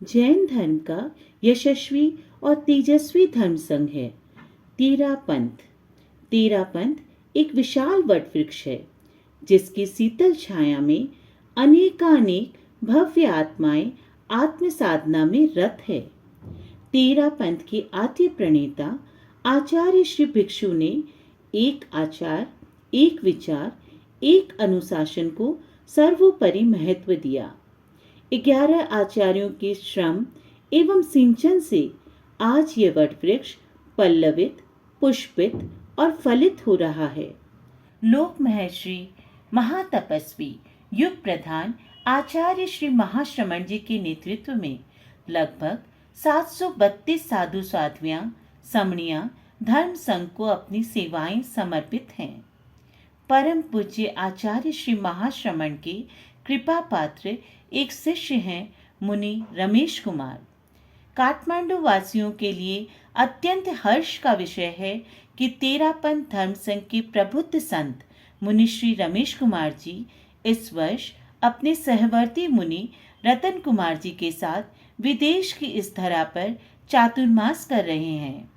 जैन धर्म का यशस्वी और तेजस्वी धर्म संघ है। तेरापंथ तेरापंथ एक विशाल वटवृक्ष है जिसकी शीतल छाया में अनेकानेक भव्य आत्माएं आत्म साधना में रत है। तेरापंथ के आद्य प्रणेता आचार्य श्री भिक्षु ने एक आचार, एक विचार, एक अनुशासन को सर्वोपरि महत्व दिया। 11 आचार्यों के श्रम एवं सिंचन से आज ये वटवृक्ष पल्लवित, पुष्पित और फलित हो रहा है। लोक महर्षि महातपस्वी युग प्रधान आचार्य श्री महाश्रमण जी के नेतृत्व में लगभग 732 साधु साध्वियां समणियां धर्म संघ को अपनी सेवाएं समर्पित हैं। परम पूज्य आचार्य श्री महाश्रमण के कृपा पात्र एक शिष्य हैं मुनि रमेश कुमार। काठमांडू वासियों के लिए अत्यंत हर्ष का विषय है कि तेरापंथ धर्म संघ के प्रबुद्ध संत मुनि श्री रमेश कुमार जी इस वर्ष अपने सहवर्ती मुनि रतन कुमार जी के साथ विदेश की इस धरा पर चातुर्मास कर रहे हैं।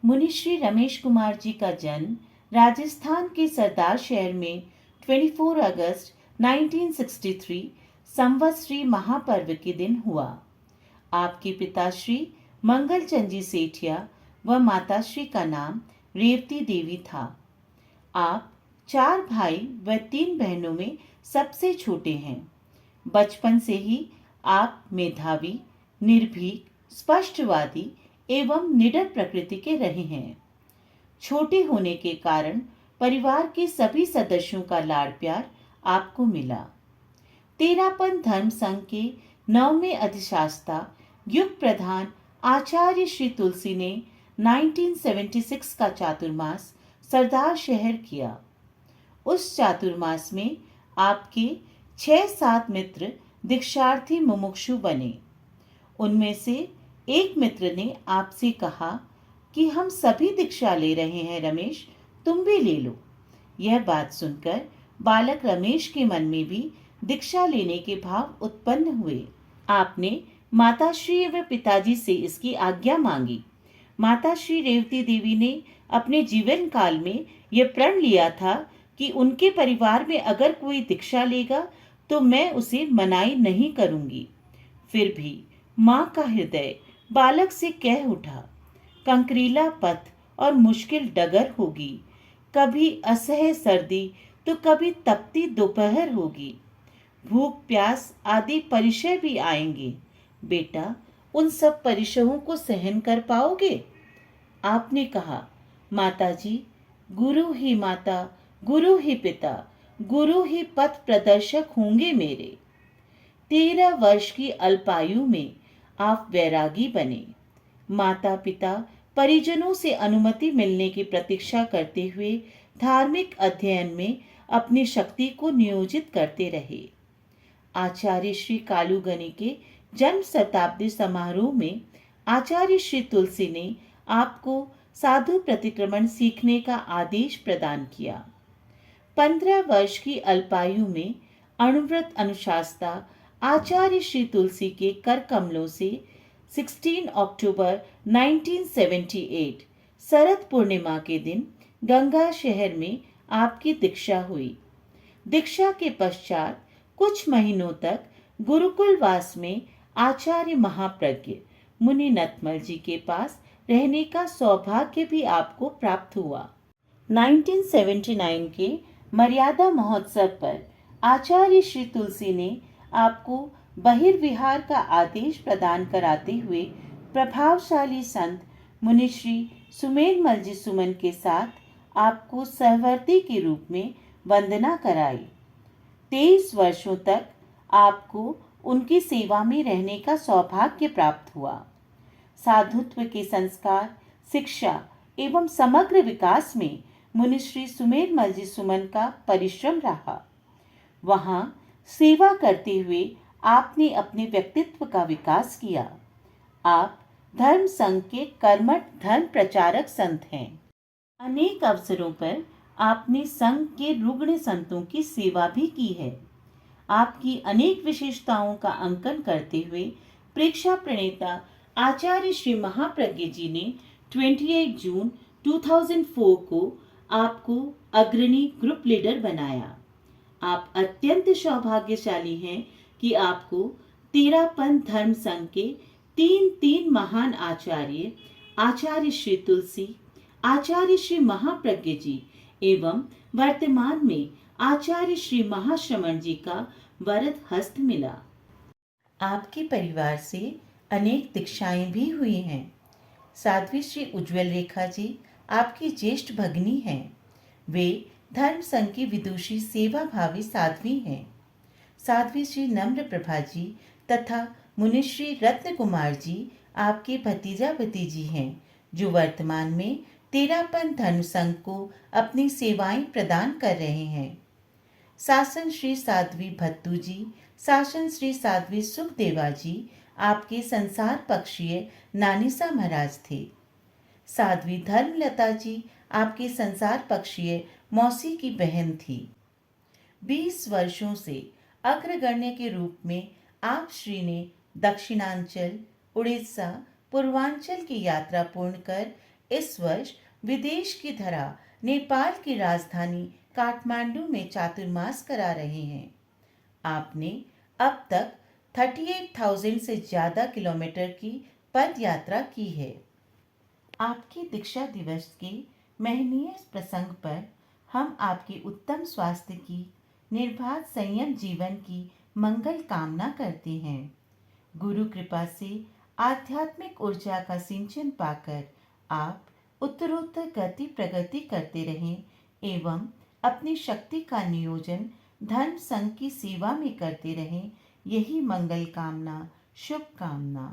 मुनि श्री रमेश कुमार जी का जन्म राजस्थान के सरदार शहर में 24 अगस्त 1963 संवत्सरी महापर्व के दिन हुआ। आपके पिताश्री मंगलचंद जी सेठिया व माताश्री का नाम रेवती देवी था। आप 4 भाई व 3 बहनों में सबसे छोटे हैं। बचपन से ही आप मेधावी, निर्भीक, स्पष्टवादी एवं निडर प्रकृति के रहे हैं। छोटे होने के कारण परिवार के सभी सदस्यों का लाड़ प्यार आपको मिला। तेरापंथ धर्म संघ के 9वें अधिशास्ता युग प्रधान आचार्य श्री तुलसी ने 1976 का चातुर्मास सरदार शहर किया। उस चातुर्मास में आपके 6-7 मित्र दीक्षार्थी मुमुक्षु बने। उनमें से एक मित्र ने आपसे कहा कि हम सभी दीक्षा ले रहे हैं रमेश, तुम भी ले लो। यह बात सुनकर बालक रमेश के मन में भी दीक्षा लेने के भाव उत्पन्न हुए। आपने माताश्री व पिताजी से इसकी आज्ञा मांगी। माताश्री रेवती देवी ने अपने जीवन काल में यह प्रण लिया था कि उनके परिवार में अगर कोई दीक्षा लेगा तो मैं उसे मनाही नहीं करूंगी। फिर भी माँ का हृदय बालक से कह उठा, कंकरीला पथ और मुश्किल डगर होगी, कभी असह्य सर्दी तो कभी तपती दोपहर होगी, भूख प्यास आदि परिचय भी आएंगे। बेटा, उन सब परिचयों को सहन कर पाओगे? आपने कहा, माताजी, गुरु ही माता, गुरु ही पिता, गुरु ही पथ प्रदर्शक होंगे मेरे। 13 वर्ष की अल्पायु में आप वैरागी बने। माता पिता परिजनों से अनुमति मिलने की प्रतीक्षा करते हुए धार्मिक अध्ययन में अपनी शक्ति को नियोजित करते रहे। आचार्य श्री कालूगनी के जन्म शताब्दी समारोह में आचार्य श्री तुलसी ने आपको साधु प्रतिक्रमण सीखने का आदेश प्रदान किया। 15 वर्ष की अल्पायु में अणुव्रत अनुशास्ता आचार्य श्री तुलसी के कर कमलों से 16 अक्टूबर 1978 शरद पूर्णिमा के दिन गंगा शहर में आपकी दीक्षा हुई। दीक्षा के पश्चात कुछ महीनों तक गुरुकुलवास में आचार्य महाप्रज्ञ मुनि नतमल जी के पास रहने का सौभाग्य भी आपको प्राप्त हुआ। 1979 के मर्यादा महोत्सव पर आचार्य श्री तुलसी ने आपको बहिर्विहार का आदेश प्रदान कराते हुए प्रभावशाली संत मुनि श्री सुमेरमल जी सुमन के साथ आपको सहवर्ती के रूप में वंदना कराई। 23 वर्षों तक आपको उनकी सेवा में रहने का सौभाग्य प्राप्त हुआ। साधुत्व के संस्कार, शिक्षा एवं समग्र विकास में मुनि श्री सुमेरमल जी सुमन का परिश्रम रहा। वहां सेवा करते हुए आपने अपने व्यक्तित्व का विकास किया। आप धर्म संघ के कर्मठ धर्म प्रचारक संत हैं। अनेक अवसरों पर आपने संघ के रुग्ण संतों की सेवा भी की है। आपकी अनेक विशेषताओं का अंकन करते हुए प्रेक्षा प्रणेता आचार्य श्री महाप्रज्ञ जी ने 28 जून 2004 को आपको अग्रणी ग्रुप लीडर बनाया। आप अत्यंत सौभाग्यशाली हैं कि आपको तेरापंथ धर्म संघ के तीन तीन महान आचार्य, आचार्य श्री तुलसी, आचार्य श्री महाप्रज्ञ जी एवं वर्तमान में आचार्य श्री महाश्रमण जी का वरद हस्त मिला। आपके परिवार से अनेक दीक्षाएं भी हुई हैं। साध्वी श्री उज्ज्वल रेखा जी आपकी ज्येष्ठ भगिनी हैं। वे धर्म संघ की विदुषी सेवा भावी साध्वी हैं। साध्वी श्री नम्र प्रभा जी तथा मुनिश्री रत्न कुमार जी आपके भतीजा भतीजी हैं, जो वर्तमान में तेरापंथ धर्म संघ को अपनी सेवाएं प्रदान कर रहे हैं। शासन श्री साध्वी भत्तू जी, शासन श्री साध्वी सुखदेवा जी आपके संसार पक्षीय नानीसा महाराज थे। साध्वी धर्मलता जी आपके संसार पक्षीय मौसी की बहन थी। 20 वर्षों से अग्रगण्य के रूप में आप श्री ने दक्षिणांचल, उड़ीसा, पूर्वांचल की यात्रा पूर्ण कर इस वर्ष विदेश की धरा नेपाल की राजधानी काठमांडू में चातुर्मास करा रहे हैं। आपने अब तक 38,000 से ज़्यादा किलोमीटर की पद यात्रा की है। आपके दीक्षा दिवस के महनीय प्रसंग पर हम आपके उत्तम स्वास्थ्य की, निर्बाध संयम जीवन की मंगल कामना करते हैं। गुरु कृपा से आध्यात्मिक ऊर्जा का सिंचन पाकर आप उत्तरोत्तर गति प्रगति करते रहें एवं अपनी शक्ति का नियोजन धर्म संघ की सेवा में करते रहें, यही मंगल कामना, शुभ कामना।